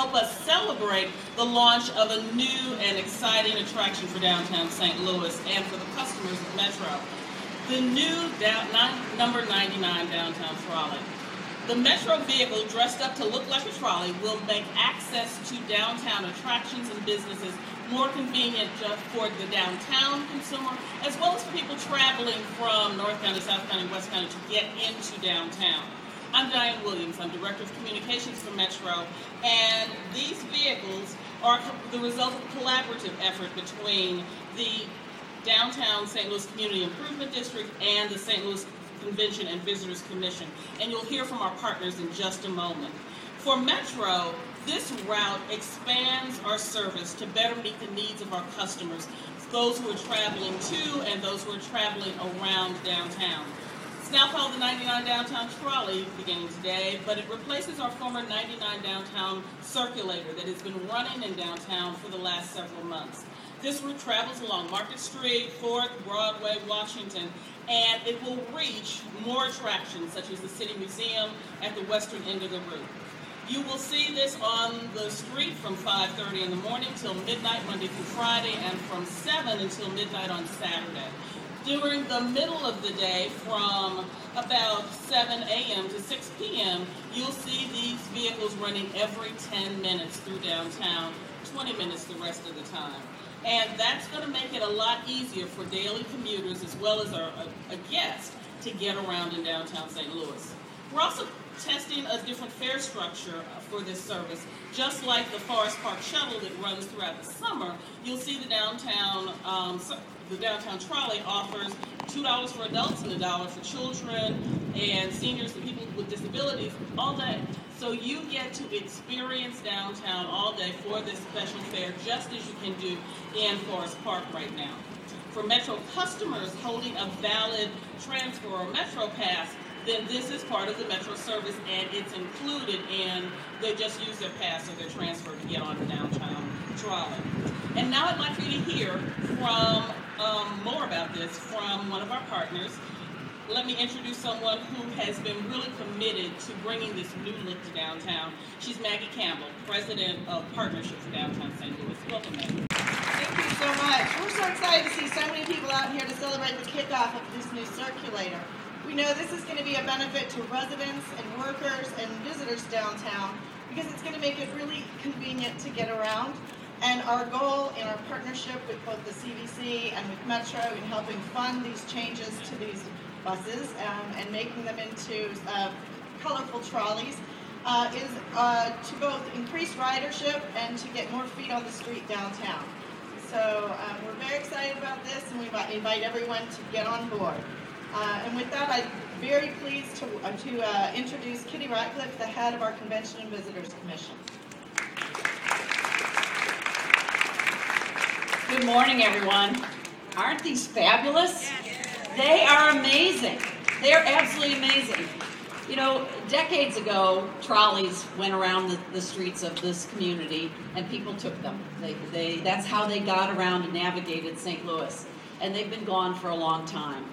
help us celebrate the launch of a new and exciting attraction for downtown St. Louis and for the customers of Metro. The new number 99 downtown trolley. The Metro vehicle, dressed up to look like a trolley, will make access to downtown attractions and businesses more convenient just for the downtown consumer, as well as for people traveling from North County, South County, West County to get into downtown. I'm Dianne Williams. I'm Director of Communications for Metro, and these vehicles are the result of a collaborative effort between the Downtown St. Louis Community Improvement District and the St. Louis Convention and Visitors Commission, and you'll hear from our partners in just a moment. For Metro, this route expands our service to better meet the needs of our customers, those who are traveling to and those who are traveling around downtown. It's now called the 99 Downtown Trolley beginning today, but it replaces our former 99 Downtown Circulator that has been running in downtown for the last several months. This route travels along Market Street, 4th, Broadway, Washington, and it will reach more attractions such as the City Museum at the western end of the route. You will see this on the street from 5:30 in the morning till midnight Monday through Friday, and from 7 until midnight on Saturday. During the middle of the day, from about 7 a.m. to 6 p.m., you'll see these vehicles running every 10 minutes through downtown, 20 minutes the rest of the time. And that's going to make it a lot easier for daily commuters as well as a guest to get around in downtown St. Louis. We're also testing a different fare structure for this service. Just like the Forest Park Shuttle that runs throughout the summer, you'll see the downtown trolley offers $2 for adults and $1 for children and seniors and people with disabilities all day. So you get to experience downtown all day for this special fare, just as you can do in Forest Park right now. For Metro customers holding a valid transfer or Metro pass, then this is part of the Metro service, and it's included in, they just use their pass or their transfer to get on the downtown trolley. And now I'd like for you to hear from more about this from one of our partners. Let me introduce someone who has been really committed to bringing this new look to downtown. She's Maggie Campbell, President of Partnership for Downtown St. Louis. Welcome, Maggie. Thank you so much. We're so excited to see so many people out here to celebrate the kickoff of this new circulator. We know this is going to be a benefit to residents and workers and visitors downtown because it's going to make it really convenient to get around. And our goal in our partnership with both the CVC and with Metro in helping fund these changes to these buses and making them into colorful trolleys is to both increase ridership and to get more feet on the street downtown. So we're very excited about this, and we invite everyone to get on board. And with that, I'm very pleased to introduce Kitty Ratcliffe, the head of our Convention and Visitors Commission. Good morning, everyone. Aren't these fabulous? They are amazing. They're absolutely amazing. You know, decades ago, trolleys went around the streets of this community, and people took them. That's how they got around and navigated St. Louis, and they've been gone for a long time.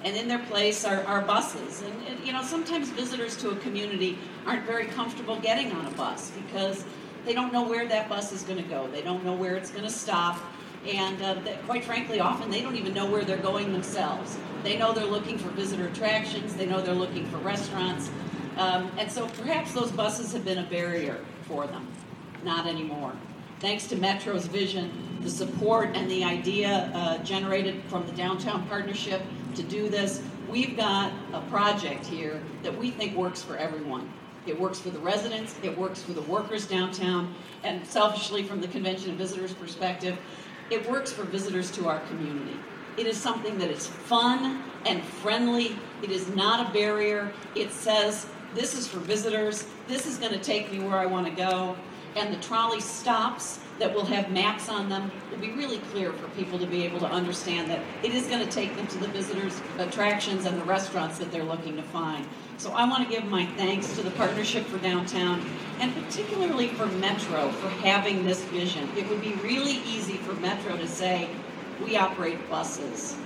And in their place are buses. And, you know, sometimes visitors to a community aren't very comfortable getting on a bus because they don't know where that bus is going to go. They don't know where it's going to stop. And quite frankly, often they don't even know where they're going themselves. They know they're looking for visitor attractions. They know they're looking for restaurants. And so perhaps those buses have been a barrier for them. Not anymore. Thanks to Metro's vision, the support and the idea generated from the Downtown Partnership to do this, we've got a project here that we think works for everyone. It works for the residents, it works for the workers downtown, and selfishly from the Convention and Visitors perspective, it works for visitors to our community. It is something that is fun and friendly. It is not a barrier. It says, this is for visitors. This is going to take me where I want to go. And the trolley stops that will have maps on them will be really clear for people to be able to understand that it is going to take them to the visitors' attractions and the restaurants that they're looking to find. So I want to give my thanks to the Partnership for Downtown, and particularly for Metro for having this vision. It would be really easy for Metro to say, we operate buses.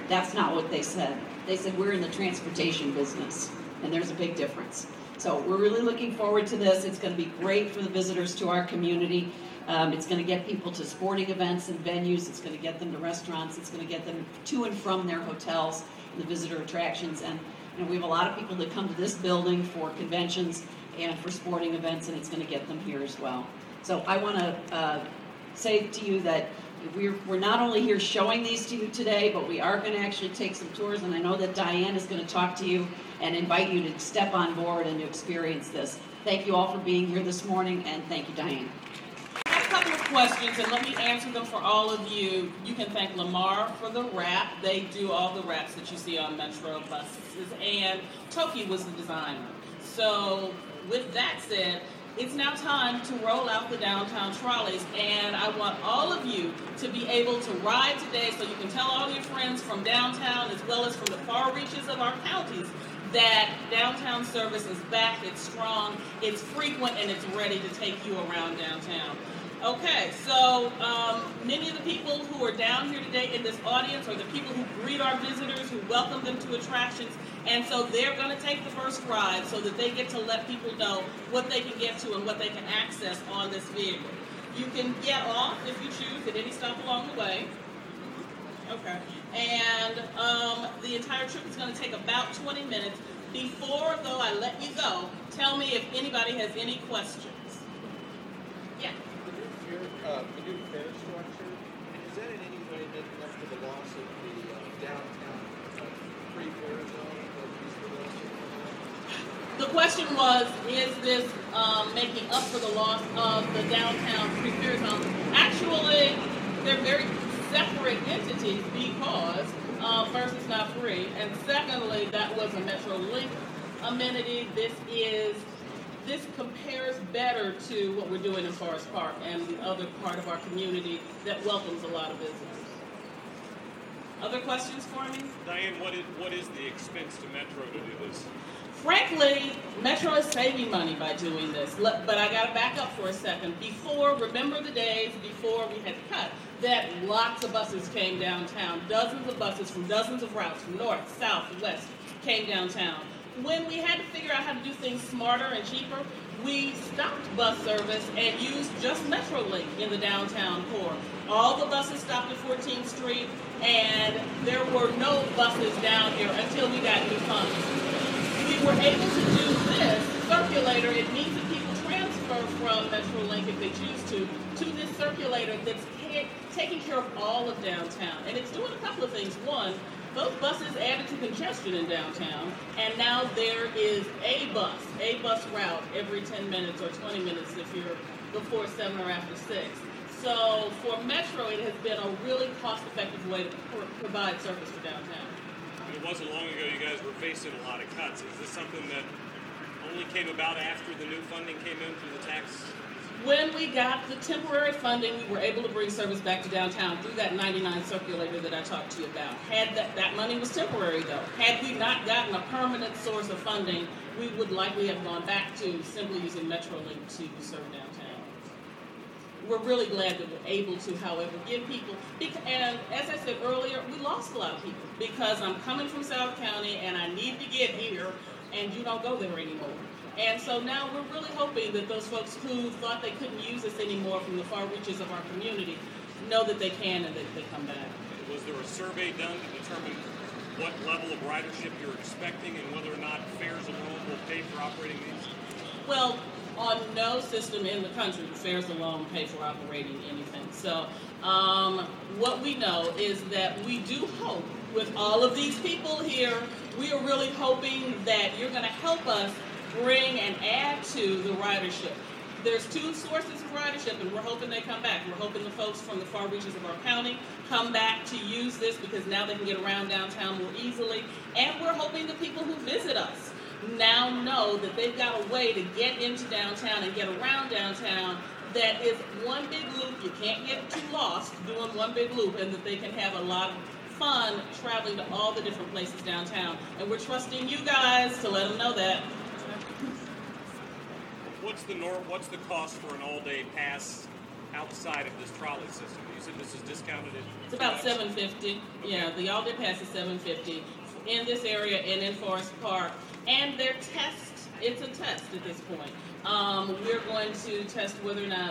That's not what they said. They said, we're in the transportation business, and there's a big difference. So we're really looking forward to this. It's going to be great for the visitors to our community. It's going to get people to sporting events and venues. It's going to get them to restaurants. It's going to get them to and from their hotels, the visitor attractions. And we have a lot of people that come to this building for conventions and for sporting events, and it's going to get them here as well. So I want to say to you that we're not only here showing these to you today, but we are going to actually take some tours, and I know that Dianne is going to talk to you and invite you to step on board and to experience this. Thank you all for being here this morning, and thank you, Dianne. I have a couple of questions, and let me answer them for all of you. You can thank Lamar for the wrap. They do all the wraps that you see on Metro buses, and Toki was the designer. So with that said, it's now time to roll out the downtown trolleys, and I want all of you to be able to ride today so you can tell all your friends from downtown as well as from the far reaches of our counties that downtown service is back, it's strong, it's frequent, and it's ready to take you around downtown. Okay, so many of the people who are down here today in this audience are the people who greet our visitors, who welcome them to attractions, and so they're going to take the first ride so that they get to let people know what they can get to and what they can access on this vehicle. You can get off, if you choose, at any stop along the way. Okay. And the entire trip is going to take about 20 minutes. Before, though, I let you go, tell me if anybody has any questions. Yeah. The new fare structure, is that in any way making up for the loss of the downtown free fare zone? The question was, is this making up for the loss of the downtown free fare zone? Actually, they're very separate entities because first, it's not free, and secondly, that was a MetroLink amenity. This compares better to what we're doing in Forest Park and the other part of our community that welcomes a lot of visitors. Other questions for me? Dianne, what is the expense to Metro to do this? Frankly, Metro is saving money by doing this, but I got to back up for a second. Remember the days before we had cut, that lots of buses came downtown. Dozens of buses from dozens of routes, from north, south, west, came downtown. When we had to figure out how to do things smarter and cheaper, we stopped bus service and used just MetroLink in the downtown core. All the buses stopped at 14th Street, and there were no buses down here until we got new funds. We were able to do this circulator. It means that people transfer from MetroLink, if they choose to this circulator that's taking care of all of downtown. And it's doing a couple of things. One, those buses added to congestion in downtown, and now there is a bus route every 10 minutes or 20 minutes if you're before 7 or after 6. So for Metro, it has been a really cost-effective way to provide service for downtown. It wasn't long ago you guys were facing a lot of cuts. Is this something that only came about after the new funding came in through the tax? When we got the temporary funding, we were able to bring service back to downtown through that 99 circulator that I talked to you about. That money was temporary, though. Had we not gotten a permanent source of funding, we would likely have gone back to simply using MetroLink to serve downtown. We're really glad that we're able to, however, give people, and as I said earlier, we lost a lot of people because I'm coming from South County and I need to get here, and you don't go there anymore. And so now we're really hoping that those folks who thought they couldn't use us anymore from the far reaches of our community know that they can and that they come back. Was there a survey done to determine what level of ridership you're expecting and whether or not fares alone will pay for operating these? Well, on no system in the country do fares alone pay for operating anything. So what we know is that we do hope with all of these people here, we are really hoping that you're going to help us bring and add to the ridership. There's two sources of ridership, and we're hoping they come back. We're hoping the folks from the far reaches of our county come back to use this because now they can get around downtown more easily. And we're hoping the people who visit us now know that they've got a way to get into downtown and get around downtown that is one big loop. You can't get too lost doing one big loop, and that they can have a lot of fun traveling to all the different places downtown. And we're trusting you guys to let them know that. What's the cost for an all-day pass outside of this trolley system? You said this is discounted at It's about $750. Okay. Yeah, the all-day pass is $750 in this area and in Forest Park. And their test it's a test at this point. We're going to test whether or not